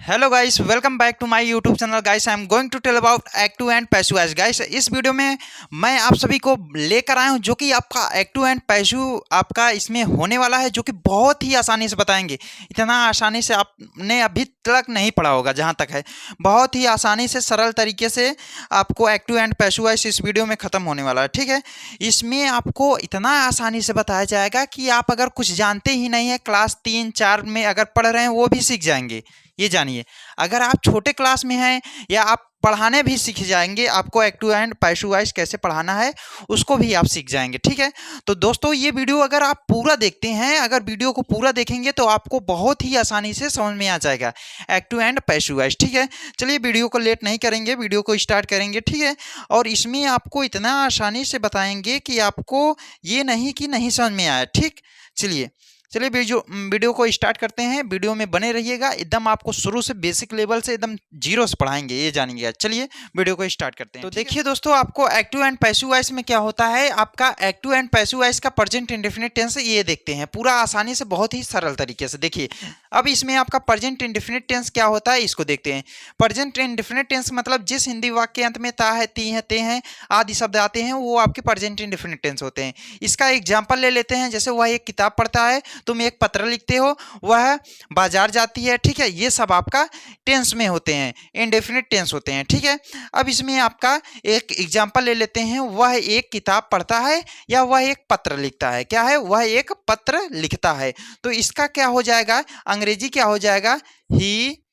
Hello guys, welcome back to my YouTube channel. Guys, I am going to tell about active and passive voice. Guys, इस video में मैं आप सभी को लेकर आया हूं जो कि आपका एक्टिव एंड पैसिव आपका इसमें होने वाला है, जो कि बहुत ही आसानी से बताएंगे। इतना आसानी से आपने अभी तक नहीं पढ़ा होगा, जहां तक है बहुत ही आसानी से सरल तरीके से आपको एक्टिव एंड पैसिव वॉइस इस वीडियो में ख़त्म होने वाला है। ठीक है, इसमें आपको इतना आसानी से बताया जाएगा कि आप अगर कुछ जानते ही नहीं है, क्लास 3-4 में अगर पढ़ रहे हैं वो भी सीख जाएंगे। ये जानिए, अगर आप छोटे क्लास में हैं या आप पढ़ाने भी सीख जाएंगे, आपको एक्टिव एंड पैसिव वॉइस कैसे पढ़ाना है उसको भी आप सीख जाएंगे। ठीक है, तो दोस्तों ये वीडियो अगर आप पूरा देखते हैं, अगर वीडियो को पूरा देखेंगे तो आपको बहुत ही आसानी से समझ में आ जाएगा एक्टिव एंड पैसिव वॉइस। ठीक है, चलिए वीडियो को लेट नहीं करेंगे, वीडियो को स्टार्ट करेंगे। ठीक है, और इसमें आपको इतना आसानी से बताएंगे कि आपको ये नहीं कि नहीं समझ में आया। ठीक, चलिए चलिए वीडियो को स्टार्ट करते हैं। वीडियो में बने रहिएगा, एकदम आपको शुरू से बेसिक लेवल से एकदम जीरो से पढ़ाएंगे, ये जानिएगा। चलिए वीडियो को स्टार्ट करते हैं। तो देखिए दोस्तों, आपको एक्टिव एंड पैसिव वॉइस में क्या होता है, आपका एक्टिव एंड पैसिव वॉइस का प्रेजेंट इंडेफिनिट टेंस ये देखते हैं पूरा आसानी से, बहुत ही सरल तरीके से। देखिए, अब इसमें आपका प्रेजेंट इंडेफिनिट टेंस क्या होता है इसको देखते हैं। प्रेजेंट इंडेफिनिट टेंस मतलब जिस हिंदी वाक्य अंत में ता है, ती है, ते हैं आदि शब्द आते हैं, वो आपके प्रेजेंट इंडेफिनिट टेंस होते हैं। इसका एग्जाम्पल ले लेते हैं। जैसे वह एक किताब पढ़ता है, तुम एक पत्र लिखते हो, वह बाजार जाती है। ठीक है, ये सब आपका टेंस में होते हैं, इंडेफिनिट टेंस होते हैं। ठीक है, अब इसमें आपका एक एग्जाम्पल ले लेते हैं। वह एक किताब पढ़ता है या वह एक पत्र लिखता है। क्या है, वह एक पत्र लिखता है। तो इसका क्या हो जाएगा, अंग्रेजी क्या हो जाएगा, he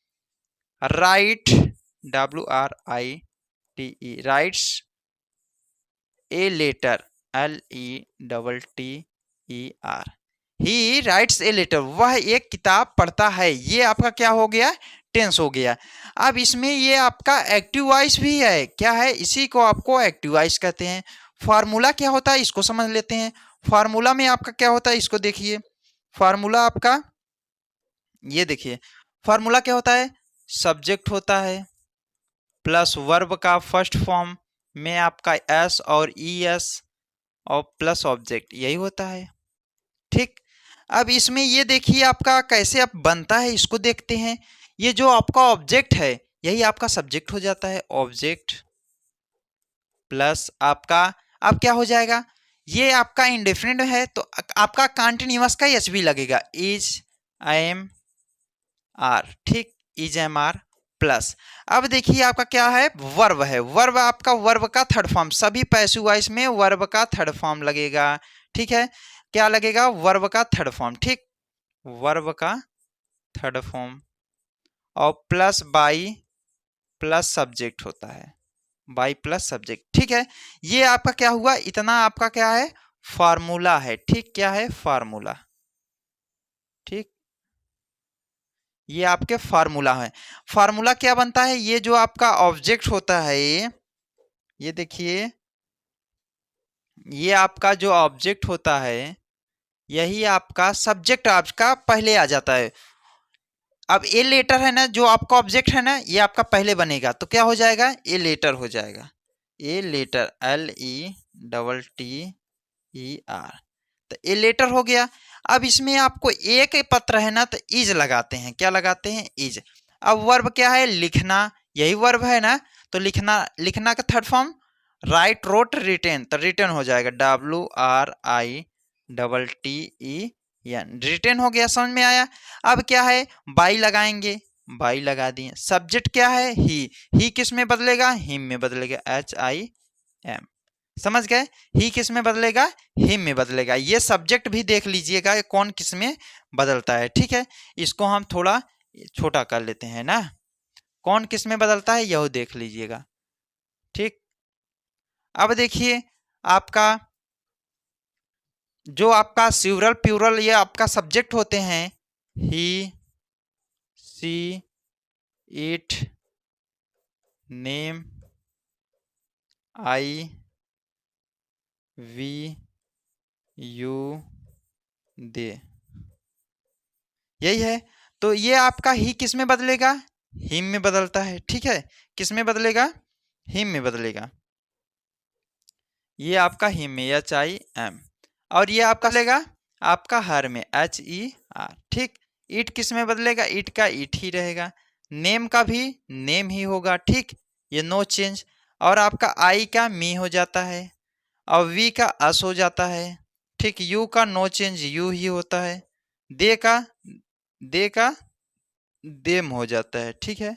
write, WRITE, writes a letter, LETTER, he writes a letter, वह एक किताब पढ़ता है। ये आपका क्या हो गया, टेंस हो गया। अब इसमें ये आपका एक्टिव वॉइस भी है। क्या है, इसी को आपको एक्टिव वॉइस कहते हैं। फार्मूला क्या होता है इसको समझ लेते हैं। फार्मूला में आपका क्या होता है इसको देखिए। फार्मूला आपका ये देखिए, फार्मूला क्या होता है, सब्जेक्ट होता है प्लस वर्ब का फर्स्ट फॉर्म में आपका एस और ES और प्लस ऑब्जेक्ट, यही होता है। ठीक, अब इसमें ये देखिए आपका कैसे अब बनता है इसको देखते हैं। ये जो आपका ऑब्जेक्ट है यही आपका सब्जेक्ट हो जाता है, ऑब्जेक्ट प्लस आपका, अब क्या हो जाएगा, ये आपका इंडेफिनिट है तो आपका कंटीन्यूअस का एच भी लगेगा, इज एम आर। ठीक, इज एम आर प्लस, अब देखिए आपका क्या है, वर्ब है। वर्ब आपका, वर्ब का थर्ड फॉर्म, सभी पैसिव वॉइस में वर्ब का थर्ड फॉर्म लगेगा। ठीक है, क्या लगेगा, वर्ब का थर्ड फॉर्म। ठीक, वर्ब का थर्ड फॉर्म और प्लस बाई प्लस सब्जेक्ट होता है, बाई प्लस सब्जेक्ट। ठीक है, ये आपका क्या हुआ, इतना आपका क्या है, फार्मूला है। ठीक, क्या है, फार्मूला। ठीक, ये आपके फार्मूला है। फार्मूला क्या बनता है, ये जो आपका ऑब्जेक्ट होता है, ये देखिए, ये आपका जो ऑब्जेक्ट होता है यही आपका सब्जेक्ट आपका पहले आ जाता है। अब ए लेटर है ना, जो आपका ऑब्जेक्ट है ना, ये आपका पहले बनेगा तो क्या हो जाएगा, ए लेटर हो जाएगा। ए लेटर, LETTER, तो ए लेटर हो गया। अब इसमें आपको एक पत्र है ना, तो इज लगाते हैं। क्या लगाते हैं, इज। अब वर्ब क्या है, लिखना, यही वर्ब है ना, तो लिखना, लिखना का third form write, wrote, written, तो रिटेन हो जाएगा, WRITTEN, रिटेन हो गया। समझ में आया। अब क्या है, बाई लगाएंगे, बाई लगा दिए। सब्जेक्ट क्या है, ही किस में बदलेगा, हिम में बदलेगा, HIM। समझ गए, ही किस में बदलेगा, हिम में बदलेगा। ये सब्जेक्ट भी देख लीजिएगा कौन किस में बदलता है। ठीक है, इसको हम थोड़ा छोटा कर लेते हैं ना, कौन किस में बदलता है यह देख लीजिएगा। ठीक, अब देखिए आपका जो आपका सिंगुलर प्लूरल, ये आपका सब्जेक्ट होते हैं, he, she, it, name, I, we, you, they, यही है। तो ये आपका ही किस में बदलेगा, हिम में बदलता है। ठीक है, किस में बदलेगा, हिम में बदलेगा। ये आपका हिम में, HIM। और ये आपका बदलेगा आपका हर में, HER। ठीक, ईट किस में बदलेगा, ईट का ईट ही रहेगा। नेम का भी नेम ही होगा, ठीक, ये नो चेंज। और आपका आई का मी हो जाता है, और वी का अस हो जाता है, ठीक। यू का नो चेंज यू ही होता है। दे का देम हो जाता है, ठीक है,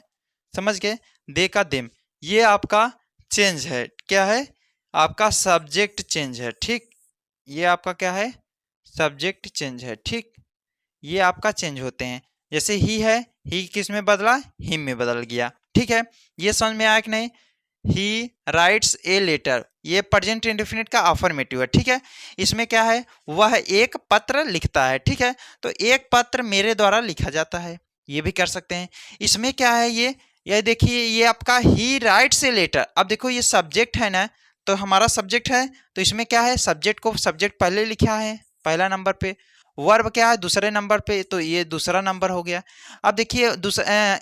समझ गए, दे का देम। ये आपका चेंज है, क्या है, आपका सब्जेक्ट चेंज है, ठीक। ये आपका क्या है, सब्जेक्ट चेंज है, ठीक। ये आपका चेंज होते हैं। जैसे ही है, ही किस में बदला, हिम में बदल गया, ठीक है। ये समझ में आया कि नहीं। ही राइट्स ए लेटर, ये प्रेजेंट इंडेफिनिट का अफर्मेटिव है, ठीक है। इसमें क्या है, वह एक पत्र लिखता है, ठीक है। तो एक पत्र मेरे द्वारा लिखा जाता है, ये भी कर सकते हैं। इसमें क्या है, ये देखिए, ये आपका ही राइट्स ए लेटर। अब देखो ये सब्जेक्ट है ना, तो हमारा सब्जेक्ट है, तो इसमें क्या है, सब्जेक्ट को सब्जेक्ट पहले लिखा है पहला नंबर पे, वर्ब क्या है दूसरे नंबर पे, तो ये दूसरा नंबर हो गया। अब देखिए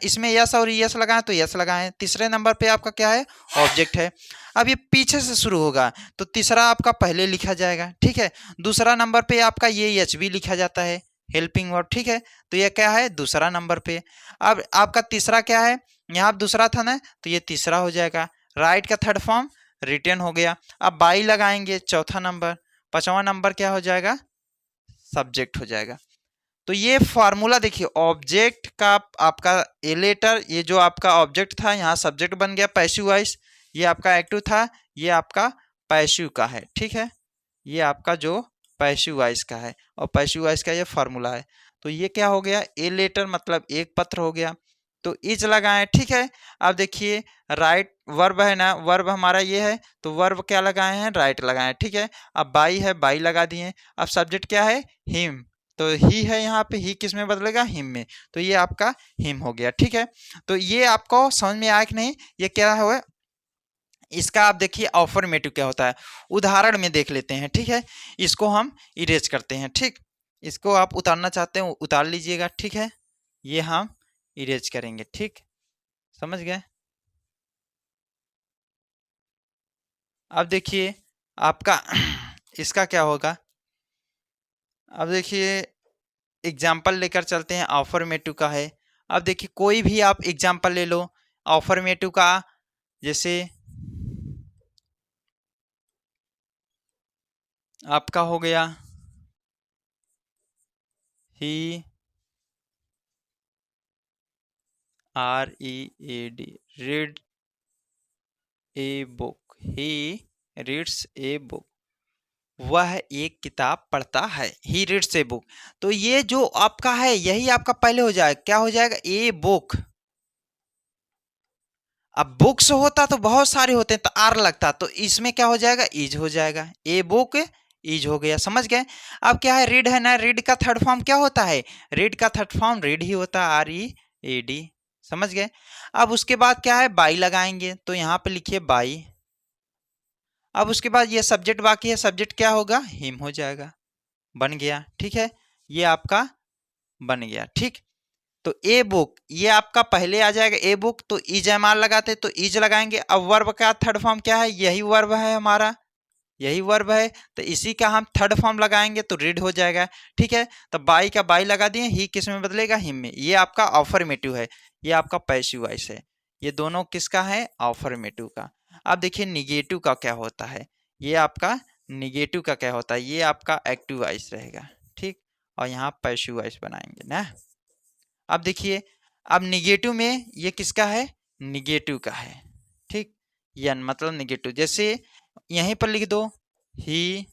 इसमें यस और यस लगाएं तो यस लगाएं। तीसरे नंबर पे आपका क्या है, ऑब्जेक्ट है। अब ये पीछे से शुरू होगा, तो तीसरा आपका पहले लिखा जाएगा, ठीक है। दूसरा नंबर पे आपका ये एच भी लिखा जाता है, हेल्पिंग वर्ब, ठीक है। तो ये क्या है, दूसरा नंबर पे। अब आपका तीसरा क्या है, यहाँ दूसरा था ना, तो ये तीसरा हो जाएगा। राइट का थर्ड फॉर्म रिटर्न हो गया। अब बाई लगाएंगे, चौथा नंबर। पांचवा नंबर क्या हो जाएगा, सब्जेक्ट हो जाएगा। तो ये फॉर्मूला देखिए, ऑब्जेक्ट का आपका ए लेटर, ये जो आपका ऑब्जेक्ट था यहाँ सब्जेक्ट बन गया पैसिव वॉइस, ये आपका एक्टिव था, ये आपका पैसिव का है, ठीक है। ये आपका जो पैसिव वॉइस का है, और पैसिव वॉइस का ये फॉर्मूला है। तो ये क्या हो गया, ए लेटर मतलब एक पत्र हो गया। तो इज लगाएं, ठीक है। अब देखिए राइट वर्ब है ना, वर्ब हमारा ये है, तो वर्ब क्या लगाए हैं, राइट लगाए, ठीक है। अब बाई है, बाई लगा दिए। अब सब्जेक्ट क्या है, हिम, तो ही है यहाँ पे, ही किस में बदलेगा, हिम में, तो ये आपका हिम हो गया, ठीक है। तो ये आपको समझ में आया कि नहीं, ये क्या है, इसका आप देखिए अफर्मेटिव क्या होता है, उदाहरण में देख लेते हैं, ठीक है। इसको हम इरेज करते हैं, ठीक। इसको आप उतारना चाहते हैं उतार लीजिएगा, ठीक है। ये हम इरेज करेंगे, ठीक, समझ गए। अब देखिए आपका इसका क्या होगा, अब देखिए एग्जाम्पल लेकर चलते हैं, अफर्मेटिव का है। अब देखिए कोई भी आप एग्जाम्पल ले लो अफर्मेटिव का, जैसे आपका हो गया ही READ read a book, he reads a book, वह एक किताब पढ़ता है, ही रीड्स ए बुक। तो ये जो आपका है यही आपका पहले हो जाएगा, क्या हो जाएगा, ए बुक। अब बुक्स होता तो बहुत सारे होते हैं तो आर लगता, तो इसमें क्या हो जाएगा, इज हो जाएगा, ए बुक इज हो गया, समझ गए। अब क्या है, रीड है ना, रीड का थर्ड फॉर्म क्या होता है, रीड का थर्ड फॉर्म रीड ही होता है, READ, समझ गए। अब उसके बाद क्या है, बाई लगाएंगे, तो यहाँ पे लिखिए बाई। अब उसके बाद ये सब्जेक्ट बाकी है, सब्जेक्ट क्या होगा, हिम हो जाएगा, बन गया, ठीक है। ये आपका बन गया, ठीक। तो ए बुक ये आपका पहले आ जाएगा, ए बुक, तो इज एम आर लगाते तो इज लगाएंगे। अब वर्ब का थर्ड फॉर्म क्या है, यही वर्ब है हमारा, यही वर्ब है, तो इसी का हम थर्ड फॉर्म लगाएंगे तो रीड हो जाएगा, ठीक है। तो बाई का बाई लगा दिए, ही किस में बदलेगा, हिम में। ये आपका अफर्मेटिव है, ये आपका पैसिव वॉइस है। ये दोनों किसका है, अफर्मेटिव का। अब देखिए निगेटिव का क्या होता है, ये आपका निगेटिव का क्या होता है, ये आपका एक्टिव वॉइस रहेगा, ठीक। और यहाँ पैसिव वॉइस बनाएंगे ना। अब देखिए, अब निगेटिव में ये किसका है, निगेटिव का है, ठीक। यन मतलब निगेटिव, जैसे यहीं पर लिख दो, he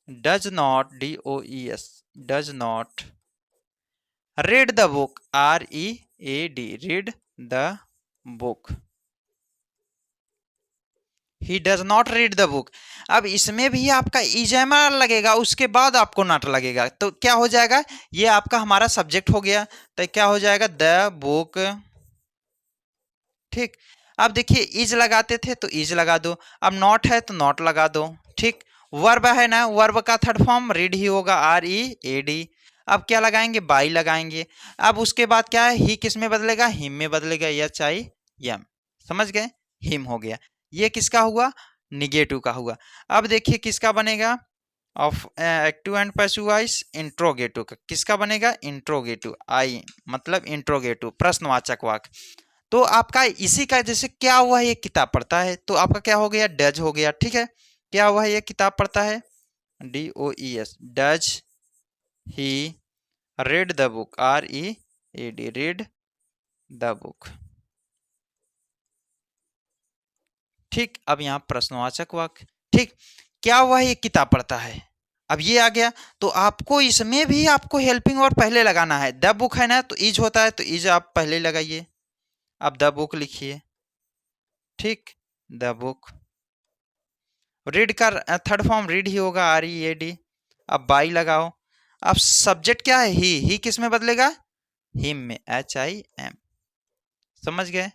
does not, DOES does not read the book, READ read the book, he does not read the book. अब इसमें भी आपका इजमर लगेगा, उसके बाद आपको नॉट लगेगा, तो क्या हो जाएगा, ये आपका हमारा सब्जेक्ट हो गया, तो क्या हो जाएगा, द बुक, ठीक। अब देखिए इज लगाते थे तो इज लगा दो, अब नॉट है तो नॉट लगा दो, ठीक। वर्ब है ना, वर्ब का थर्ड फॉर्म रीड ही होगा, READ। अब क्या लगाएंगे, बाई लगाएंगे। अब उसके बाद क्या है, ही किस में बदलेगा, हिम में बदलेगा, HIM, समझ गए, हिम हो गया। ये किसका हुआ, निगेटिव का हुआ। अब देखिए किसका बनेगा, of active and passive voice interrogative का किसका बनेगा? इंट्रोगेटिव, आई मतलब इंट्रोगेटिव, प्रश्नवाचक वाक्य। तो आपका इसी का जैसे क्या हुआ है, ये किताब पढ़ता है, तो आपका क्या हो गया? डज हो गया। ठीक है, क्या हुआ है? ये किताब पढ़ता है, DOES, does he read the book, READ, read the book। ठीक, अब यहाँ प्रश्नवाचक वाक्य। ठीक, क्या हुआ है? ये किताब पढ़ता है। अब ये आ गया, तो आपको इसमें भी आपको हेल्पिंग वर्ब पहले लगाना है। द बुक है ना, तो इज होता है, तो इज आप पहले लगाइए। अब द बुक लिखिए। ठीक, द बुक। रीड का थर्ड फॉर्म रीड ही होगा, READ। अब बाई लगाओ। अब सब्जेक्ट क्या है? ही किस में बदलेगा? हिम में, HIM। समझ गए?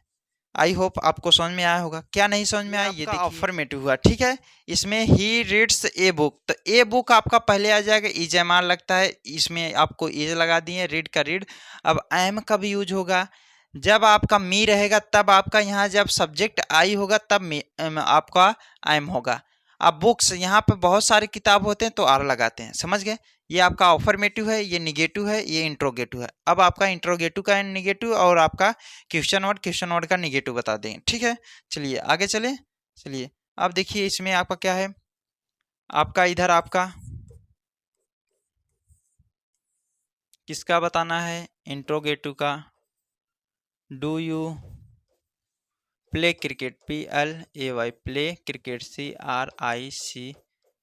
आई होप आपको समझ में आया होगा। क्या नहीं समझ में आया, ये देखिए अफर्मेटिव हुआ। ठीक है, इसमें ही रीड्स ए बुक, तो ए बुक आपका पहले आ जाएगा, इज एम आर लगता है, इसमें आपको इज लगा दिए, रीड का रीड। अब एम कब यूज होगा? जब आपका मी रहेगा, तब आपका यहाँ जब सब्जेक्ट आई होगा तब आपका एम होगा। अब बुक्स यहाँ पे बहुत सारे किताब होते हैं तो आर लगाते हैं। समझ गए? ये आपका अफर्मेटिव है, ये निगेटिव है, ये इंट्रोगेटिव है। अब आपका इंट्रोगेटिव का निगेटिव और आपका क्वेश्चन वर्ड का निगेटिव बता देंगे। ठीक है, चलिए आगे चले। चलिए अब देखिए इसमें आपका क्या है, आपका इधर आपका किसका बताना है? इंट्रोगेटिव का। Do you play cricket, PLAY, play cricket,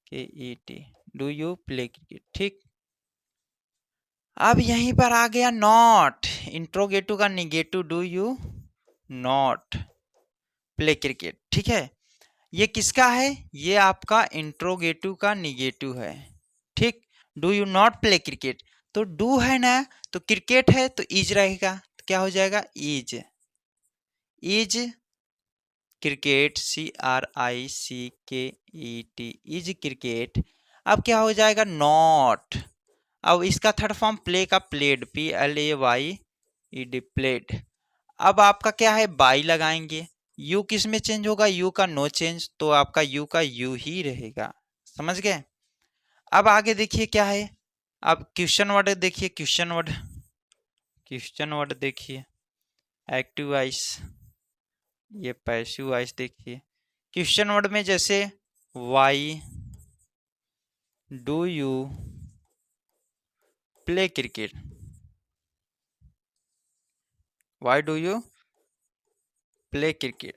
CRICKET, do you play cricket. ठीक, अब यहीं पर आ गया नॉट, इंट्रोगेटिव का negative, do you not play cricket. ठीक है, ये किसका है? ये आपका इंट्रोगेटिव का निगेटिव है। ठीक, do you not play cricket, तो डू है ना, तो क्रिकेट है तो इज रहेगा, तो क्या हो जाएगा? Is cricket, CRICKET, is cricket. अब क्या हो जाएगा? नॉट। अब इसका थर्ड फॉर्म प्ले का, प्लेड, PLAYED, प्लेड। अब आपका क्या है? बाई लगाएंगे। यू किस में चेंज होगा? यू का नो चेंज, तो आपका यू का यू ही रहेगा। समझ गए? अब आगे देखिए क्या है, अब क्वेश्चन वर्ड देखिए, क्वेश्चन वर्ड देखिए, एक्टिव वॉइस, ये पैसिव वॉइस देखिए। क्वेश्चन वर्ड में जैसे why do you play cricket, why do you play cricket.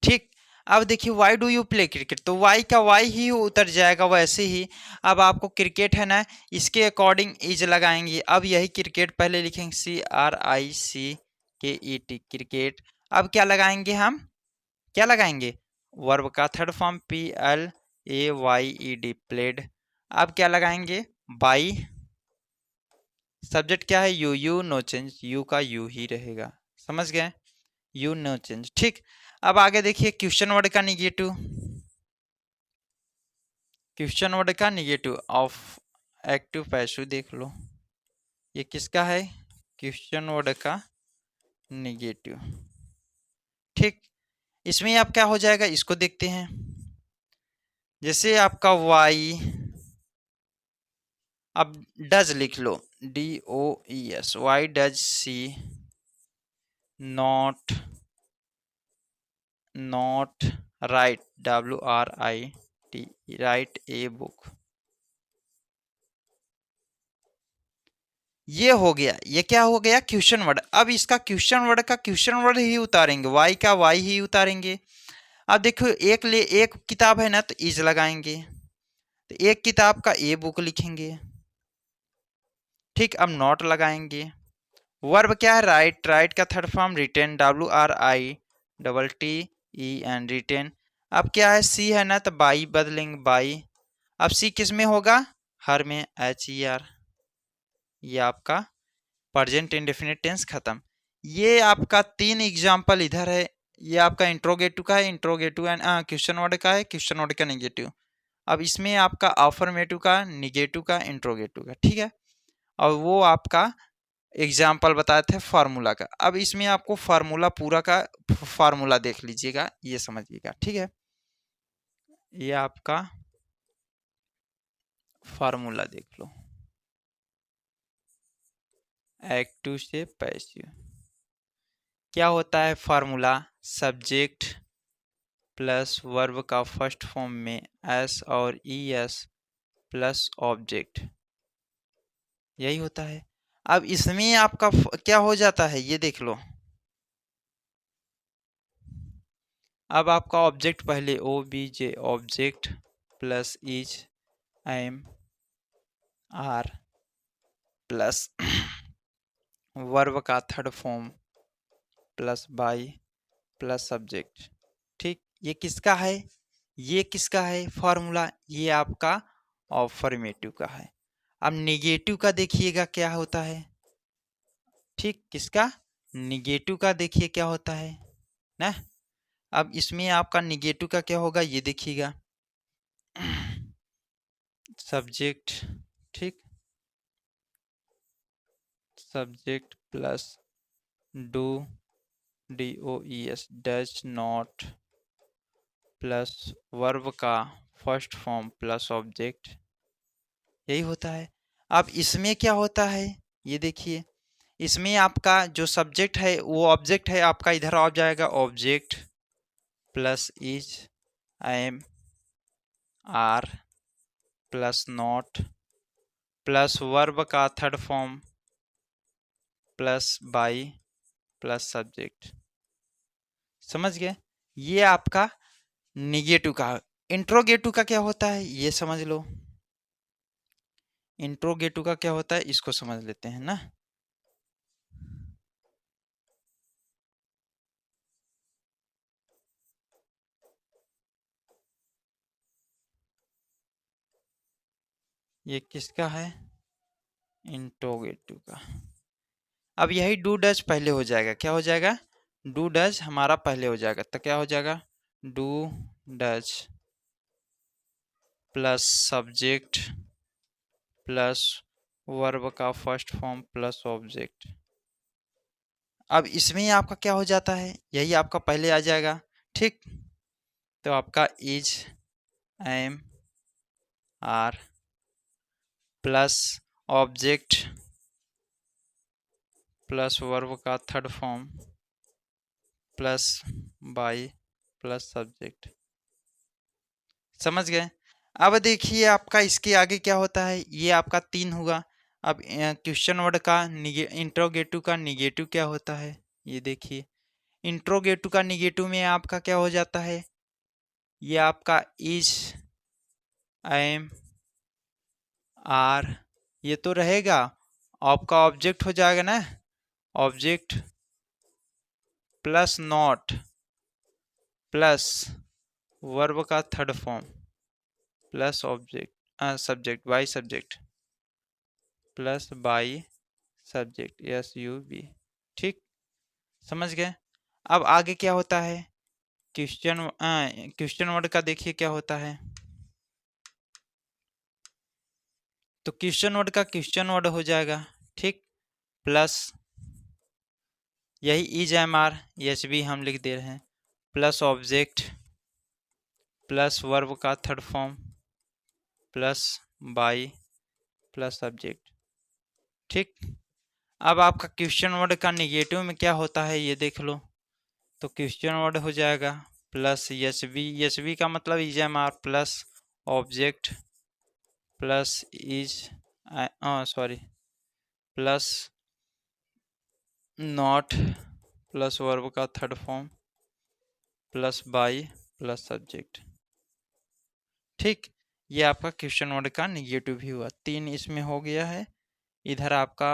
ठीक, अब देखिए why do you play cricket, तो वाई का वाई ही उतर जाएगा। वैसे ही अब आपको क्रिकेट है ना, इसके अकॉर्डिंग इज लगाएंगे। अब यही क्रिकेट पहले लिखेंगे, CRICKET, क्रिकेट। अब क्या लगाएंगे हम? क्या लगाएंगे? वर्ब का थर्ड फॉर्म, PLAYED, प्लेड। अब क्या लगाएंगे? बाई। सब्जेक्ट क्या है? यू नो चेंज, यू का यू ही रहेगा। समझ गए? You know change. ठीक, अब आगे देखिए क्वेश्चन वर्ड का निगेटिव, क्वेश्चन वर्ड का निगेटिव ऑफ एक्टिव पैसिव देख लो, ये किसका है? क्वेश्चन वर्ड का निगेटिव। ठीक, इसमें आप क्या हो जाएगा, इसको देखते हैं। जैसे आपका वाई, अब डज लिख लो, DOES, why does she not right, WRIT, right a book. ये हो गया, ये क्या हो गया? Question word. अब इसका क्वेश्चन वर्ड का क्वेश्चन वर्ड ही उतारेंगे, वाई का वाई ही उतारेंगे। अब देखो एक किताब है ना, तो इज लगाएंगे, तो एक किताब का ए बुक लिखेंगे। ठीक, अब नॉट लगाएंगे। वर्ब क्या है? राइट, राइट का third form written, WRITTEN, written. अब क्या है? सी है ना, तो बाई बदलेंगे, बाई। अब सी किस में होगा? हर में, HER। ये आपका प्रेजेंट इंडेफिनिट टेंस खत्म। ये आपका 3 एग्जाम्पल इधर है। ये आपका इंट्रोगेटिव का है, इंट्रोगेटिव एंड क्वेश्चन वर्ड का है, क्वेश्चन वर्ड का निगेटिव। अब इसमें आपका अफर्मेटिव का, निगेटिव का, इंट्रोगेटिव का। ठीक है, और वो आपका एग्जाम्पल बताए थे फार्मूला का। अब इसमें आपको फार्मूला पूरा का फार्मूला देख लीजिएगा, ये समझिएगा। ठीक है, ये आपका फार्मूला देख लो, एक्टिव से पैसिव क्या होता है फार्मूला, सब्जेक्ट प्लस वर्ब का फर्स्ट फॉर्म में एस और ई एस प्लस ऑब्जेक्ट, यही होता है। अब इसमें आपका क्या हो जाता है ये देख लो, अब आपका ऑब्जेक्ट पहले O B J object plus is am are plus verb का third form plus by plus subject. ठीक, ये किसका है, ये किसका है फॉर्मूला, ये आपका अफर्मेटिव का है। अब निगेटिव का देखिएगा क्या होता है। ठीक, किसका, निगेटिव का देखिए क्या होता है ना। अब इसमें आपका निगेटिव का क्या होगा ये देखिएगा, सब्जेक्ट, ठीक, subject plus do D O E S does not plus verb का फर्स्ट फॉर्म प्लस ऑब्जेक्ट, यही होता है। अब इसमें क्या होता है ये देखिए, इसमें आपका जो सब्जेक्ट है वो ऑब्जेक्ट है आपका, इधर आ जाएगा object plus is am are plus not plus verb का third form plus by plus subject, समझ गए। ये आपका निगेटिव का। इंट्रोगेटिव का क्या होता है ये समझ लो, इंट्रोगेटिव का क्या होता है इसको समझ लेते हैं ना। ये किसका है, इंट्रोगेटिव का। अब यही डू डज पहले हो जाएगा, क्या हो जाएगा, डू डज हमारा पहले हो जाएगा, तो क्या हो जाएगा, do does plus subject plus verb का फर्स्ट फॉर्म प्लस ऑब्जेक्ट। अब इसमें आपका क्या हो जाता है, यही आपका पहले आ जाएगा। ठीक, तो आपका is am are plus object plus verb का third form plus by plus subject, समझ गए। अब देखिए आपका इसके आगे क्या होता है, ये आपका 3 हुआ। अब क्वेश्चन वर्ड का इंट्रोगेटिव का निगेटिव क्या होता है ये देखिए, इंट्रोगेटिव का निगेटिव में आपका क्या हो जाता है, ये आपका इज एम आर, ये तो रहेगा, आपका ऑब्जेक्ट हो जाएगा ना, object plus not plus verb का third form plus object subject by subject plus by subject S U B. ठीक, समझ गए। अब आगे क्या होता है, क्वेश्चन वर्ड का देखिए क्या होता है, तो क्वेश्चन वर्ड का क्वेश्चन वर्ड हो जाएगा। ठीक, प्लस यही is am are H B हम लिख दे रहे हैं प्लस ऑब्जेक्ट प्लस वर्ब का third form plus by plus subject. ठीक, अब आपका क्वेश्चन वर्ड का निगेटिव में क्या होता है ये देख लो, तो क्वेश्चन वर्ड हो जाएगा प्लस एच बी का मतलब is am are plus object plus is sorry plus not plus verb का third form plus by plus subject. ठीक, ये आपका क्वेश्चन वर्ड का निगेटिव भी हुआ, 3 इसमें हो गया है। इधर आपका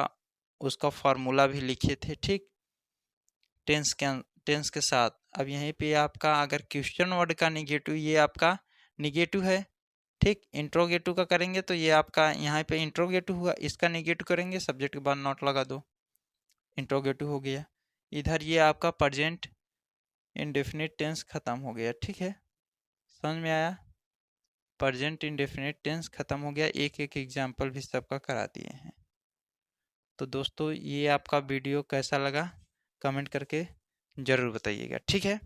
उसका फॉर्मूला भी लिखे थे। ठीक, टेंस के साथ। अब यहीं पे आपका अगर क्वेश्चन वर्ड का निगेटिव, ये आपका निगेटिव है। ठीक, इंट्रोगेटिव का करेंगे तो ये आपका यहाँ पे इंट्रोगेटिव हुआ, इसका निगेटिव करेंगे सब्जेक्ट के बाद नॉट लगा दो, इंट्रोगेटिव हो गया। इधर ये आपका प्रेजेंट इंडेफिनिट टेंस खत्म हो गया। ठीक है, समझ में आया, प्रेजेंट इंडेफिनिट टेंस खत्म हो गया। एक एक एग्जाम्पल भी सबका करा दिए हैं। तो दोस्तों ये आपका वीडियो कैसा लगा कमेंट करके ज़रूर बताइएगा। ठीक है।